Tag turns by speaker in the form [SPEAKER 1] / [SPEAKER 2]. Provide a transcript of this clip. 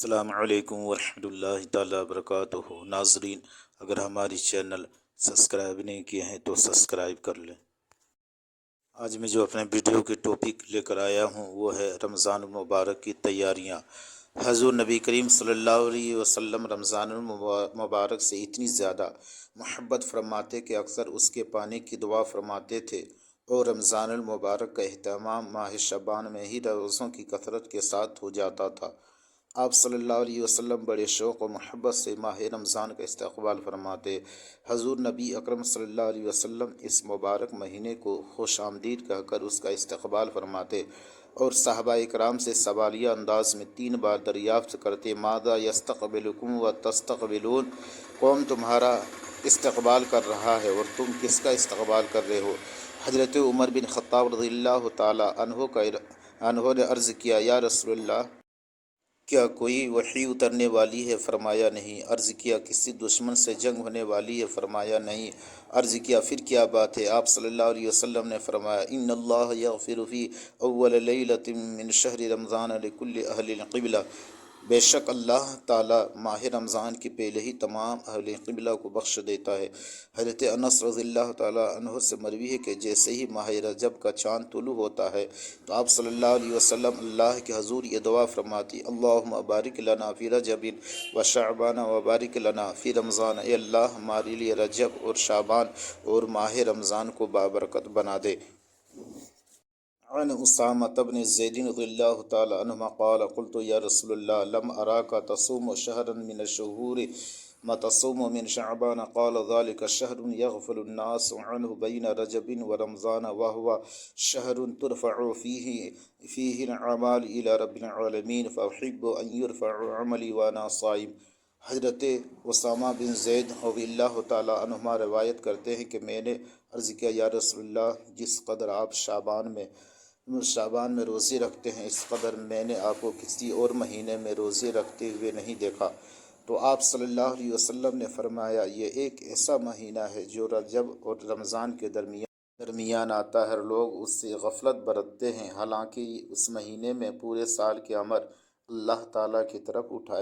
[SPEAKER 1] السلام علیکم ورحمۃ اللہ تعالیٰ وبرکاتہ۔ ناظرین، اگر ہماری چینل سبسکرائب نہیں کیے ہیں تو سبسکرائب کر لیں۔ آج میں جو اپنے ویڈیو کے ٹاپک لے کر آیا ہوں وہ ہے رمضان المبارک کی تیاریاں۔ حضور نبی کریم صلی اللہ علیہ وسلم رمضان المبارک سے اتنی زیادہ محبت فرماتے کہ اکثر اس کے پانے کی دعا فرماتے تھے، اور رمضان المبارک کا اہتمام ماہ شعبان میں ہی روزوں کی کثرت کے ساتھ ہو جاتا تھا۔ آپ صلی اللہ علیہ وسلم بڑے شوق و محبت سے ماہ رمضان کا استقبال فرماتے۔ حضور نبی اکرم صلی اللہ علیہ وسلم اس مبارک مہینے کو خوش آمدید کہہ کر اس کا استقبال فرماتے اور صحابہ اکرام سے سوالیہ انداز میں 3 بار دریافت کرتے: ماذا یستقبلکم و تستقبلون، قوم تمہارا استقبال کر رہا ہے اور تم کس کا استقبال کر رہے ہو؟ حضرت عمر بن خطاب رضی اللہ تعالی عنہ نے عرض کیا: یا رسول اللہ، کیا کوئی وحی اترنے والی ہے؟ فرمایا نہیں۔ عرض کیا: کسی دشمن سے جنگ ہونے والی ہے؟ فرمایا نہیں۔ عرض کیا: پھر کیا بات ہے؟ آپ صلی اللہ علیہ وسلم نے فرمایا: ان اللہ یغفر فی اول لیلۃ من شہر رمضان لکل اہل قبلہ، بے شک اللہ تعالیٰ ماہ رمضان کے پہلے ہی تمام اہل قبلہ کو بخش دیتا ہے۔ حضرت انس رضی اللہ تعالیٰ عنہ سے مروی ہے کہ جیسے ہی ماہ رجب کا چاند طلوع ہوتا ہے تو آپ صلی اللہ علیہ وسلم اللہ کے حضور یہ دعا فرماتی: اللہم بارک لنا فی رجب و شعبان و بارک لنا فی رمضان، اے اللہ ہمارے لیے رجب اور شعبان اور ماہ رمضان کو بابرکت بنا دے۔ عن اسامۃ بن زید رضی اللہ تعالی عنہما قال: قلت یا رسول اللہ، لم اراک تصوم شہرا من الشہور ما تصوم من شعبان، قال: ذلك شہر یغفل الناس عنہ بین رجب و رمضان وهو شہر ترفع فیہ الاعمال الی رب العالمین فاحب ان یرفع عملی وانا صائم۔ حضرت اسامہ بن زید رضی اللہ تعالی عنہما روایت کرتے ہیں کہ میں نے عرض کیا: یا رسول اللہ، جس قدر آپ شعبان میں روزے رکھتے ہیں اس قدر میں نے آپ کو کسی اور مہینے میں روزے رکھتے ہوئے نہیں دیکھا۔ تو آپ صلی اللہ علیہ وسلم نے فرمایا: یہ ایک ایسا مہینہ ہے جو رجب اور رمضان کے درمیان آتا ہے، لوگ اس سے غفلت برتتے ہیں، حالانکہ اس مہینے میں پورے سال کے عمل اللہ تعالیٰ کی طرف اٹھائے